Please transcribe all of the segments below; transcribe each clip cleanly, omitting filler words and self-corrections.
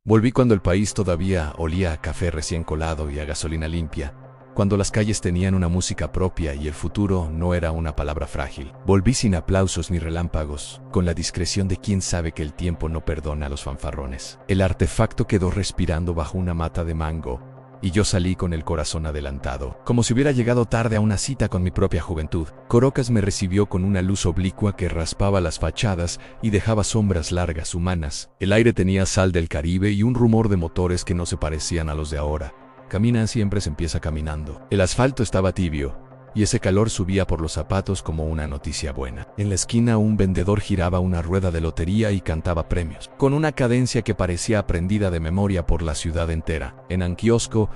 Volví cuando el país todavía olía a café recién colado y a gasolina limpia, cuando las calles tenían una música propia y el futuro no era una palabra frágil. Volví sin aplausos ni relámpagos, con la discreción de quien sabe que el tiempo no perdona a los fanfarrones. El artefacto quedó respirando bajo una mata de mango, y yo salí con el corazón adelantado, como si hubiera llegado tarde a una cita con mi propia juventud. Corocas me recibió con una luz oblicua que raspaba las fachadas y dejaba sombras largas humanas. El aire tenía sal del Caribe y un rumor de motores que no se parecían a los de ahora. Caminar siempre se empieza caminando. El asfalto estaba tibio, y ese calor subía por los zapatos como una noticia buena. En la esquina un vendedor giraba una rueda de lotería y cantaba premios, con una cadencia que parecía aprendida de memoria por la ciudad entera. En un kiosco,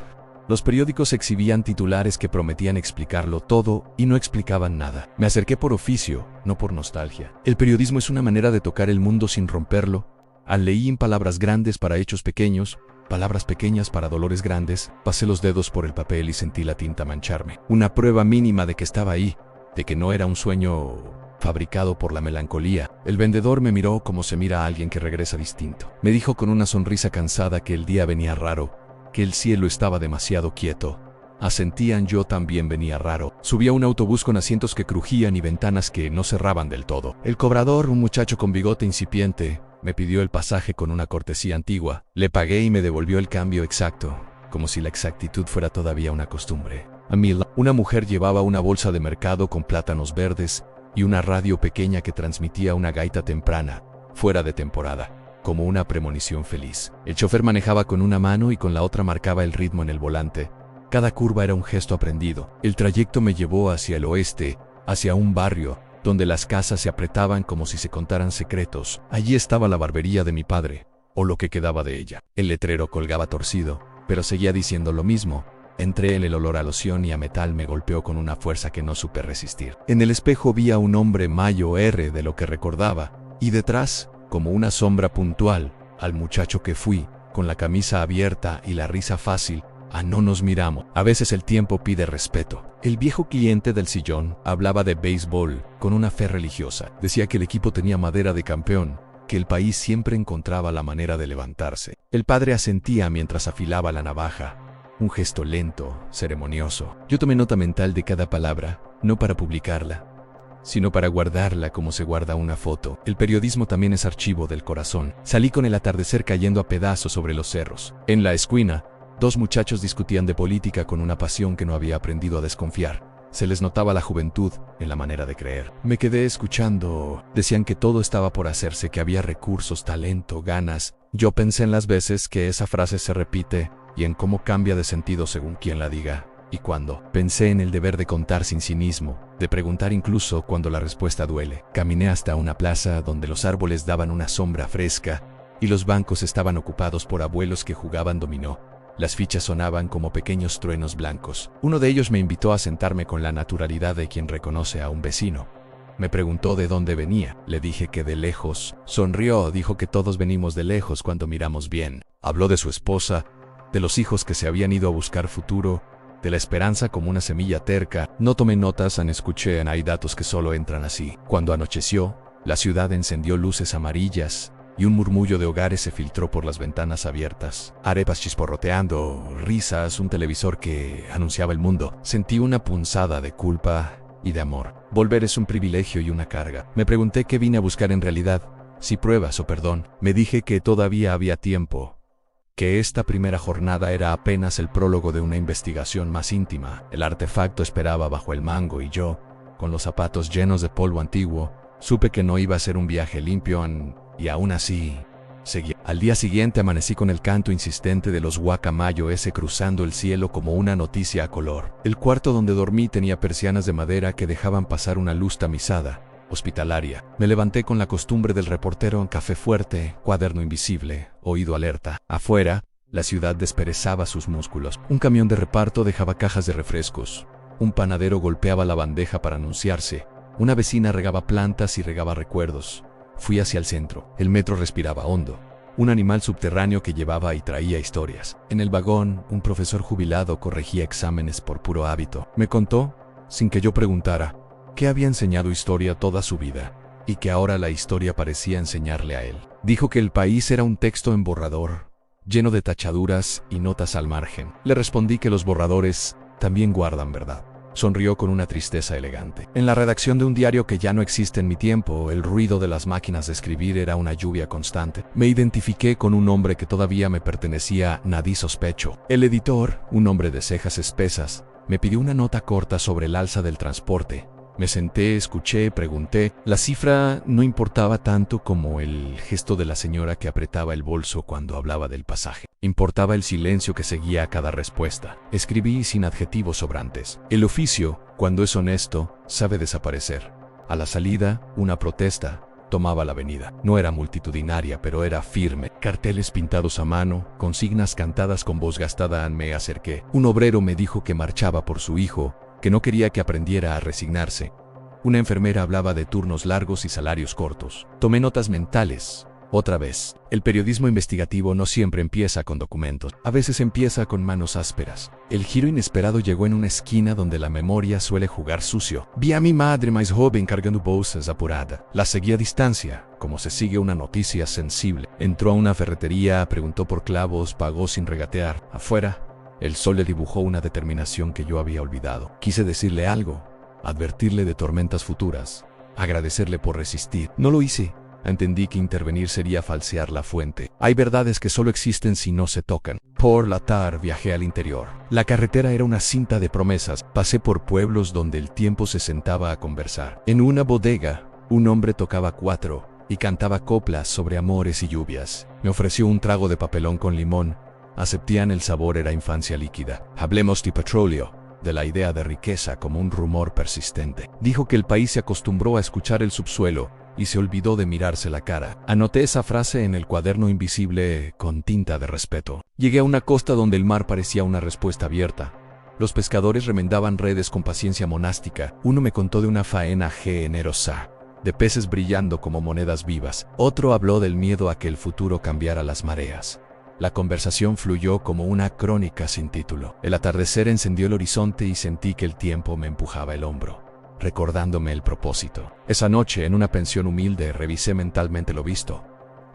los periódicos exhibían titulares que prometían explicarlo todo y no explicaban nada. Me acerqué por oficio, no por nostalgia. El periodismo es una manera de tocar el mundo sin romperlo. Leí en palabras grandes para hechos pequeños, palabras pequeñas para dolores grandes. Pasé los dedos por el papel y sentí la tinta mancharme. Una prueba mínima de que estaba ahí, de que no era un sueño fabricado por la melancolía. El vendedor me miró como se mira a alguien que regresa distinto. Me dijo con una sonrisa cansada que el día venía raro, que el cielo estaba demasiado quieto. Asentían, yo también venía raro. Subí a un autobús con asientos que crujían y ventanas que no cerraban del todo. El cobrador, un muchacho con bigote incipiente, me pidió el pasaje con una cortesía antigua. Le pagué y me devolvió el cambio exacto, como si la exactitud fuera todavía una costumbre. A mi lado, una mujer llevaba una bolsa de mercado con plátanos verdes y una radio pequeña que transmitía una gaita temprana, fuera de temporada, como una premonición feliz. El chofer manejaba con una mano y con la otra marcaba el ritmo en el volante. Cada curva era un gesto aprendido. El trayecto me llevó hacia el oeste, hacia un barrio, donde las casas se apretaban como si se contaran secretos. Allí estaba la barbería de mi padre, o lo que quedaba de ella. El letrero colgaba torcido, pero seguía diciendo lo mismo. Entré en el olor a loción y a metal me golpeó con una fuerza que no supe resistir. En el espejo vi a un hombre mayor de lo que recordaba, y detrás, como una sombra puntual, al muchacho que fui, con la camisa abierta y la risa fácil. No nos miramos. A veces el tiempo pide respeto. El viejo cliente del sillón hablaba de béisbol con una fe religiosa. Decía que el equipo tenía madera de campeón, que el país siempre encontraba la manera de levantarse. El padre asentía mientras afilaba la navaja. Un gesto lento, ceremonioso. Yo tomé nota mental de cada palabra, no para publicarla, sino para guardarla como se guarda una foto. El periodismo también es archivo del corazón. Salí con el atardecer cayendo a pedazos sobre los cerros. En la esquina, dos muchachos discutían de política con una pasión que no había aprendido a desconfiar. Se les notaba la juventud en la manera de creer. Me quedé escuchando. Decían que todo estaba por hacerse, que había recursos, talento, ganas. Yo pensé en las veces que esa frase se repite y en cómo cambia de sentido según quien la diga y cuándo. Pensé en el deber de contar sin cinismo, de preguntar incluso cuando la respuesta duele. Caminé hasta una plaza donde los árboles daban una sombra fresca y los bancos estaban ocupados por abuelos que jugaban dominó. Las fichas sonaban como pequeños truenos blancos. Uno de ellos me invitó a sentarme con la naturalidad de quien reconoce a un vecino. Me preguntó de dónde venía. Le dije que de lejos. Sonrió, dijo que todos venimos de lejos cuando miramos bien. Habló de su esposa, de los hijos que se habían ido a buscar futuro, de la esperanza como una semilla terca. No tomé notas, escuché. Hay datos que solo entran así. Cuando anocheció, la ciudad encendió luces amarillas, y un murmullo de hogares se filtró por las ventanas abiertas. Arepas chisporroteando, risas, un televisor que anunciaba el mundo. Sentí una punzada de culpa y de amor. Volver es un privilegio y una carga. Me pregunté qué vine a buscar en realidad, si pruebas o perdón. Me dije que todavía había tiempo, que esta primera jornada era apenas el prólogo de una investigación más íntima. El artefacto esperaba bajo el mango y yo, con los zapatos llenos de polvo antiguo, supe que no iba a ser un viaje limpio y aún así, seguí. Al día siguiente amanecí con el canto insistente de los guacamayo cruzando el cielo como una noticia a color. El cuarto donde dormí tenía persianas de madera que dejaban pasar una luz tamizada, hospitalaria. Me levanté con la costumbre del reportero en café fuerte, cuaderno invisible, oído alerta. Afuera, la ciudad desperezaba sus músculos. Un camión de reparto dejaba cajas de refrescos. Un panadero golpeaba la bandeja para anunciarse. Una vecina regaba plantas y regaba recuerdos. Fui hacia el centro. El metro respiraba hondo. Un animal subterráneo que llevaba y traía historias. En el vagón, un profesor jubilado corregía exámenes por puro hábito. Me contó, sin que yo preguntara, que había enseñado historia toda su vida, y que ahora la historia parecía enseñarle a él. Dijo que el país era un texto en borrador, lleno de tachaduras y notas al margen. Le respondí que los borradores también guardan verdad. Sonrió con una tristeza elegante. En la redacción de un diario que ya no existe en mi tiempo, el ruido de las máquinas de escribir era una lluvia constante. Me identifiqué con un hombre que todavía me pertenecía, nadie sospecho. El editor, un hombre de cejas espesas, me pidió una nota corta sobre el alza del transporte. Me senté, escuché, pregunté. La cifra no importaba tanto como el gesto de la señora que apretaba el bolso cuando hablaba del pasaje. Importaba el silencio que seguía a cada respuesta. Escribí sin adjetivos sobrantes. El oficio, cuando es honesto, sabe desaparecer. A la salida, una protesta tomaba la avenida. No era multitudinaria, pero era firme. Carteles pintados a mano, consignas cantadas con voz gastada. Me acerqué. Un obrero me dijo que marchaba por su hijo, que no quería que aprendiera a resignarse. Una enfermera hablaba de turnos largos y salarios cortos. Tomé notas mentales. Otra vez, el periodismo investigativo no siempre empieza con documentos. A veces empieza con manos ásperas. El giro inesperado llegó en una esquina donde la memoria suele jugar sucio. Vi a mi madre más joven cargando bolsas apurada. La seguí a distancia, como se sigue una noticia sensible. Entró a una ferretería, preguntó por clavos, pagó sin regatear. Afuera, el sol le dibujó una determinación que yo había olvidado. Quise decirle algo, advertirle de tormentas futuras, agradecerle por resistir. No lo hice. Entendí que intervenir sería falsear la fuente. Hay verdades que solo existen si no se tocan. Por la tarde viajé al interior. La carretera era una cinta de promesas. Pasé por pueblos donde el tiempo se sentaba a conversar. En una bodega, un hombre tocaba cuatro y cantaba coplas sobre amores y lluvias. Me ofreció un trago de papelón con limón. Aceptían el sabor era infancia líquida. Hablemos de petróleo, de la idea de riqueza como un rumor persistente. Dijo que el país se acostumbró a escuchar el subsuelo y se olvidó de mirarse la cara. Anoté esa frase en el cuaderno invisible con tinta de respeto. Llegué a una costa donde el mar parecía una respuesta abierta. Los pescadores remendaban redes con paciencia monástica. Uno me contó de una faena generosa, de peces brillando como monedas vivas. Otro habló del miedo a que el futuro cambiara las mareas. La conversación fluyó como una crónica sin título. El atardecer encendió el horizonte y sentí que el tiempo me empujaba el hombro, recordándome el propósito. Esa noche, en una pensión humilde, revisé mentalmente lo visto.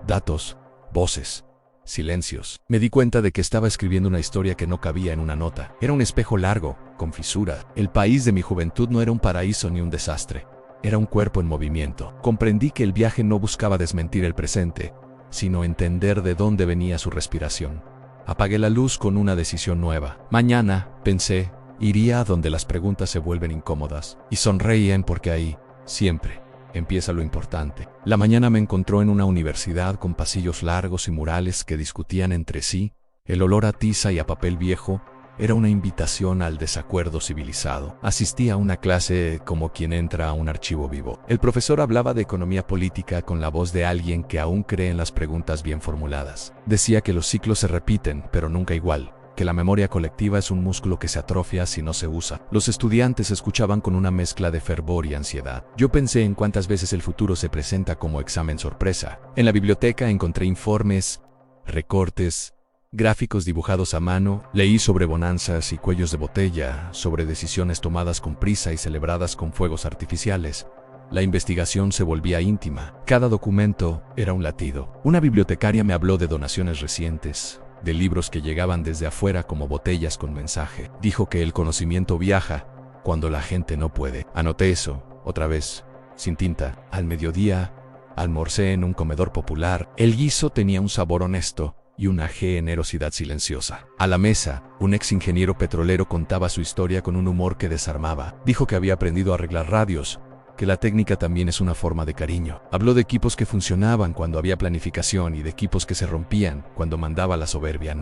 Datos, voces, silencios. Me di cuenta de que estaba escribiendo una historia que no cabía en una nota. Era un espejo largo, con fisura. El país de mi juventud no era un paraíso ni un desastre. Era un cuerpo en movimiento. Comprendí que el viaje no buscaba desmentir el presente, sino entender de dónde venía su respiración. Apagué la luz con una decisión nueva. Mañana, pensé, iría a donde las preguntas se vuelven incómodas. Y sonreían porque ahí, siempre, empieza lo importante. La mañana me encontró en una universidad con pasillos largos y murales que discutían entre sí. El olor a tiza y a papel viejo era una invitación al desacuerdo civilizado. Asistí a una clase como quien entra a un archivo vivo. El profesor hablaba de economía política con la voz de alguien que aún cree en las preguntas bien formuladas. Decía que los ciclos se repiten, pero nunca igual. Que la memoria colectiva es un músculo que se atrofia si no se usa. Los estudiantes escuchaban con una mezcla de fervor y ansiedad. Yo pensé en cuántas veces el futuro se presenta como examen sorpresa. En la biblioteca encontré informes, recortes, gráficos dibujados a mano. Leí sobre bonanzas y cuellos de botella, sobre decisiones tomadas con prisa y celebradas con fuegos artificiales. La investigación se volvía íntima. Cada documento era un latido. Una bibliotecaria me habló de donaciones recientes, de libros que llegaban desde afuera como botellas con mensaje. Dijo que el conocimiento viaja cuando la gente no puede. Anoté eso, otra vez, sin tinta. Al mediodía, almorcé en un comedor popular. El guiso tenía un sabor honesto y una generosidad silenciosa. A la mesa, un ex ingeniero petrolero contaba su historia con un humor que desarmaba. Dijo que había aprendido a arreglar radios, que la técnica también es una forma de cariño. Habló de equipos que funcionaban cuando había planificación y de equipos que se rompían cuando mandaba la soberbia.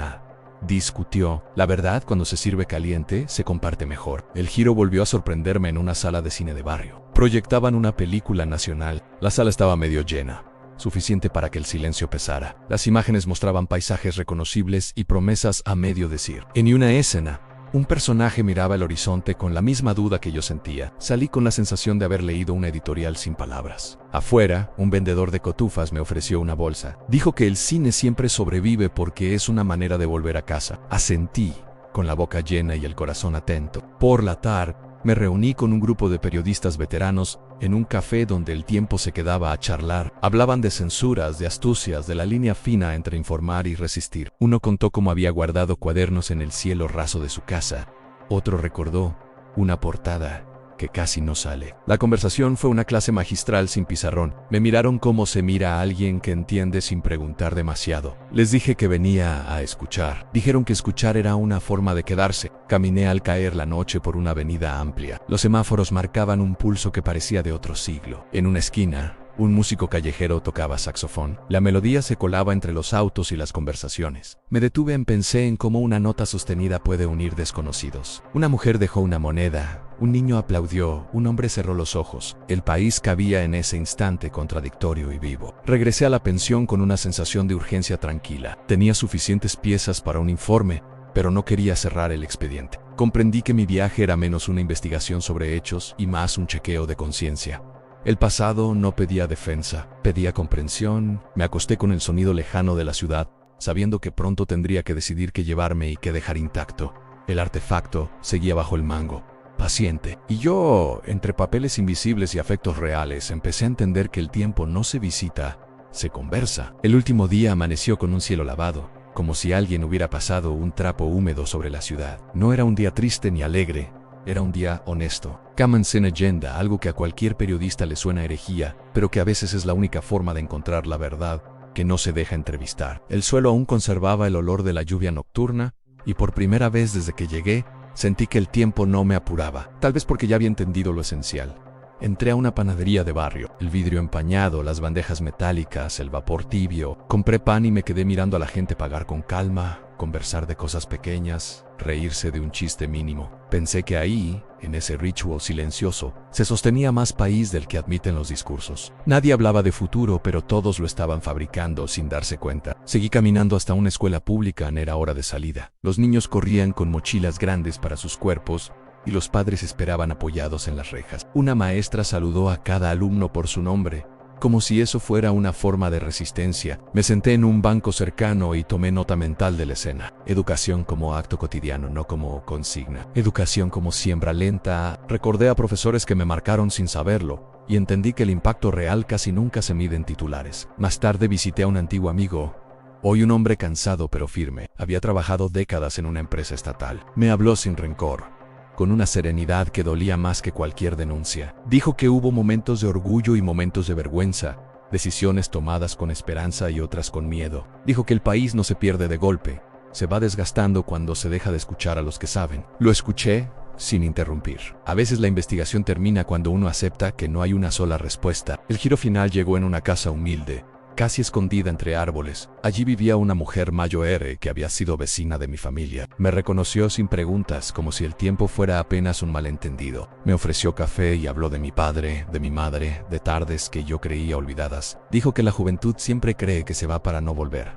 Discutió. La verdad, cuando se sirve caliente, se comparte mejor. El giro volvió a sorprenderme en una sala de cine de barrio. Proyectaban una película nacional. La sala estaba medio llena, suficiente para que el silencio pesara. Las imágenes mostraban paisajes reconocibles y promesas a medio decir. En una escena, un personaje miraba el horizonte con la misma duda que yo sentía. Salí con la sensación de haber leído una editorial sin palabras. Afuera, un vendedor de cotufas me ofreció una bolsa. Dijo que el cine siempre sobrevive porque es una manera de volver a casa. Asentí, con la boca llena y el corazón atento. Por la tarde, Me reuní con un grupo de periodistas veteranos en un café donde el tiempo se quedaba a charlar. Hablaban de censuras, de astucias, de la línea fina entre informar y resistir. Uno contó cómo había guardado cuadernos en el cielo raso de su casa. Otro recordó una portada que casi no sale. La conversación fue una clase magistral sin pizarrón. Me miraron como se mira a alguien que entiende sin preguntar demasiado. Les dije que venía a escuchar. Dijeron que escuchar era una forma de quedarse. Caminé al caer la noche por una avenida amplia. Los semáforos marcaban un pulso que parecía de otro siglo. En una esquina, un músico callejero tocaba saxofón. La melodía se colaba entre los autos y las conversaciones. Me detuve y pensé en cómo una nota sostenida puede unir desconocidos. Una mujer dejó una moneda. Un niño aplaudió, un hombre cerró los ojos. El país cabía en ese instante contradictorio y vivo. Regresé a la pensión con una sensación de urgencia tranquila. Tenía suficientes piezas para un informe, pero no quería cerrar el expediente. Comprendí que mi viaje era menos una investigación sobre hechos y más un chequeo de conciencia. El pasado no pedía defensa, pedía comprensión. Me acosté con el sonido lejano de la ciudad, sabiendo que pronto tendría que decidir qué llevarme y qué dejar intacto. El artefacto seguía bajo el mango, paciente. Y yo, entre papeles invisibles y afectos reales, empecé a entender que el tiempo no se visita, se conversa. El último día amaneció con un cielo lavado, como si alguien hubiera pasado un trapo húmedo sobre la ciudad. No era un día triste ni alegre, era un día honesto. Common Sense Agenda, algo que a cualquier periodista le suena herejía, pero que a veces es la única forma de encontrar la verdad, que no se deja entrevistar. El suelo aún conservaba el olor de la lluvia nocturna, y por primera vez desde que llegué, sentí que el tiempo no me apuraba, tal vez porque ya había entendido lo esencial. Entré a una panadería de barrio, el vidrio empañado, las bandejas metálicas, el vapor tibio. Compré pan y me quedé mirando a la gente pagar con calma, conversar de cosas pequeñas, reírse de un chiste mínimo. Pensé que ahí, en ese ritual silencioso, se sostenía más país del que admiten los discursos. Nadie hablaba de futuro, pero todos lo estaban fabricando sin darse cuenta. Seguí caminando hasta una escuela pública, era hora de salida. Los niños corrían con mochilas grandes para sus cuerpos, y los padres esperaban apoyados en las rejas. Una maestra saludó a cada alumno por su nombre, como si eso fuera una forma de resistencia. Me senté en un banco cercano y tomé nota mental de la escena. Educación como acto cotidiano, no como consigna. Educación como siembra lenta. Recordé a profesores que me marcaron sin saberlo, y entendí que el impacto real casi nunca se mide en titulares. Más tarde visité a un antiguo amigo, hoy un hombre cansado pero firme. Había trabajado décadas en una empresa estatal. Me habló sin rencor, con una serenidad que dolía más que cualquier denuncia. Dijo que hubo momentos de orgullo y momentos de vergüenza, decisiones tomadas con esperanza y otras con miedo. Dijo que el país no se pierde de golpe, se va desgastando cuando se deja de escuchar a los que saben. Lo escuché sin interrumpir. A veces la investigación termina cuando uno acepta que no hay una sola respuesta. El giro final llegó en una casa humilde, casi escondida entre árboles. Allí vivía una mujer mayor que había sido vecina de mi familia. Me reconoció sin preguntas, como si el tiempo fuera apenas un malentendido. Me ofreció café y habló de mi padre, de mi madre, de tardes que yo creía olvidadas. Dijo que la juventud siempre cree que se va para no volver,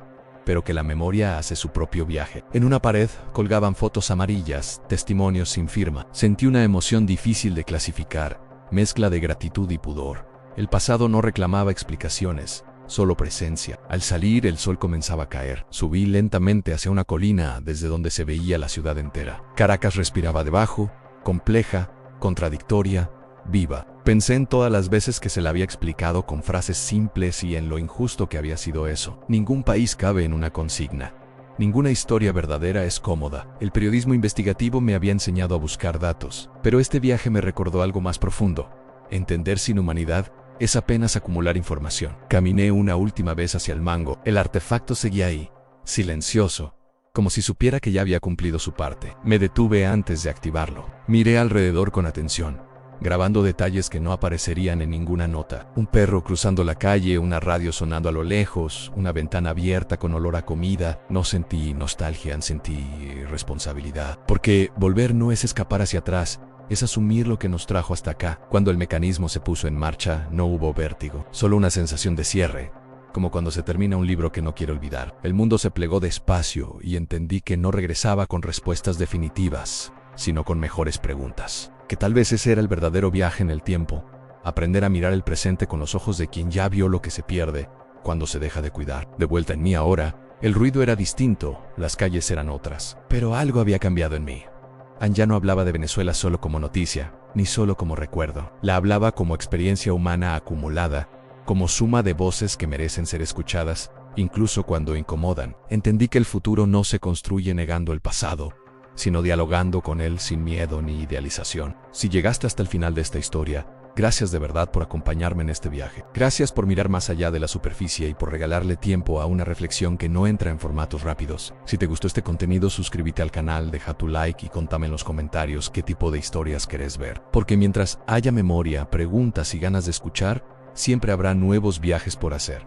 pero que la memoria hace su propio viaje. En una pared colgaban fotos amarillas, testimonios sin firma. Sentí una emoción difícil de clasificar, mezcla de gratitud y pudor. El pasado no reclamaba explicaciones, solo presencia. Al salir, el sol comenzaba a caer. Subí lentamente hacia una colina desde donde se veía la ciudad entera. Caracas respiraba debajo, compleja, contradictoria, viva. Pensé en todas las veces que se la había explicado con frases simples y en lo injusto que había sido eso. Ningún país cabe en una consigna. Ninguna historia verdadera es cómoda. El periodismo investigativo me había enseñado a buscar datos, pero este viaje me recordó algo más profundo. Entender sin humanidad es apenas acumular información. Caminé una última vez hacia el mango. El artefacto seguía ahí, silencioso, como si supiera que ya había cumplido su parte. Me detuve antes de activarlo. Miré alrededor con atención, grabando detalles que no aparecerían en ninguna nota. Un perro cruzando la calle, una radio sonando a lo lejos, una ventana abierta con olor a comida. No sentí nostalgia, sentí responsabilidad. Porque volver no es escapar hacia atrás, es asumir lo que nos trajo hasta acá. Cuando el mecanismo se puso en marcha, no hubo vértigo, solo una sensación de cierre, como cuando se termina un libro que no quiere olvidar. El mundo se plegó despacio y entendí que no regresaba con respuestas definitivas, sino con mejores preguntas. Que tal vez ese era el verdadero viaje en el tiempo, aprender a mirar el presente con los ojos de quien ya vio lo que se pierde cuando se deja de cuidar. De vuelta en mí ahora, el ruido era distinto, las calles eran otras, pero algo había cambiado en mí. Anya no hablaba de Venezuela solo como noticia, ni solo como recuerdo. La hablaba como experiencia humana acumulada, como suma de voces que merecen ser escuchadas, incluso cuando incomodan. Entendí que el futuro no se construye negando el pasado, sino dialogando con él sin miedo ni idealización. Si llegaste hasta el final de esta historia, gracias de verdad por acompañarme en este viaje. Gracias por mirar más allá de la superficie y por regalarle tiempo a una reflexión que no entra en formatos rápidos. Si te gustó este contenido, suscríbete al canal, deja tu like y contame en los comentarios qué tipo de historias querés ver. Porque mientras haya memoria, preguntas y ganas de escuchar, siempre habrá nuevos viajes por hacer.